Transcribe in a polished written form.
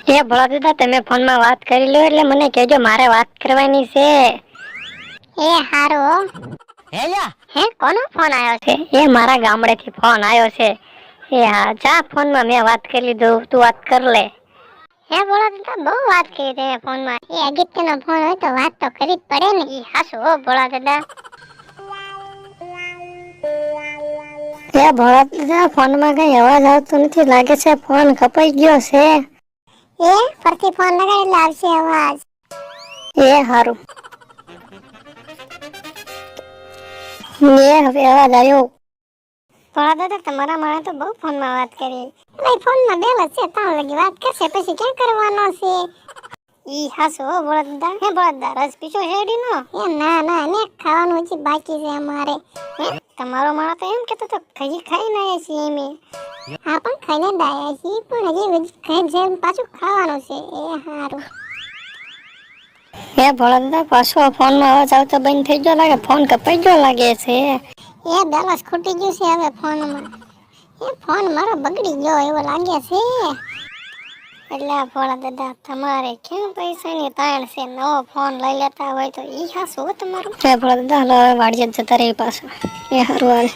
એ ભોળા દાદા તમે ફોનમાં વાત કરી લો એટલે મને કહેજો મારે વાત કરવાની છે. એ હારું. હે કોનો ફોન આવ્યો છે? એ મારા ગામડેથી ફોન આવ્યો છે. એ હા જા ફોનમાં મેં વાત કરી લીધું તું વાત કર લે. હે ભોળા દાદા બહુ વાત કરી તે ફોનમાં. એ અગત્યનો ફોન હોય તો વાત તો કરવી જ પડે ને. ઈ હાસુ હો ભોળા દાદા. એ ભોળા દાદા ફોનમાં કઈ અવાજ આવતો નથી લાગે છે ફોન કપાઈ ગયો છે. એ ફરથી ફોન લગાડ એટલે આવશે અવાજ. એ હારું. હવે અવાજ આવ્યો. ભોળા દાદા તમારા માણે તો બહુ ફોનમાં વાત કરી. એટલે ફોનમાં બેલેન્સ છે ત્રણ લગી વાત કરશે પછી ક્યાં કરવાનો છે. ઈ હાસુ હો ભોળા દાદા. હે ભોળા દાદા રસ પીછો શેરડીનો? એ ના ના ને ખાવાનું હજી બાકી છે અમારે. હે તમારો માણસ તો એમ કેતો તો હજી ખાઈને આયા છીએ અમે. હા પણ ખાઈને જ આયા છીએ પણ હજી ખાઈ જેમ પાછું ખાવાનું છે. એ હારું. હે ભોળા દાદા પાછો ફોનમાં અવાજ આવતો બંધ થઈ ગયો લાગે ફોન કપાઈ ગયો લાગે છે. એ બેલેન્સ ખૂટી ગયું છે હવે ફોનમાં. એ ફોન મારો બગડી ગયો એવો લાગે છે. એટલે ભોળા દાદા તમારે કેમ પૈસાની તાણ છે નવો ફોન લઈ લેતા હોય તો ઈ હાસુ હો તમારું. હે ભોળા દાદા હાલો હવે વાડીએ જતા રહી પાછા. એ હારું હાલ.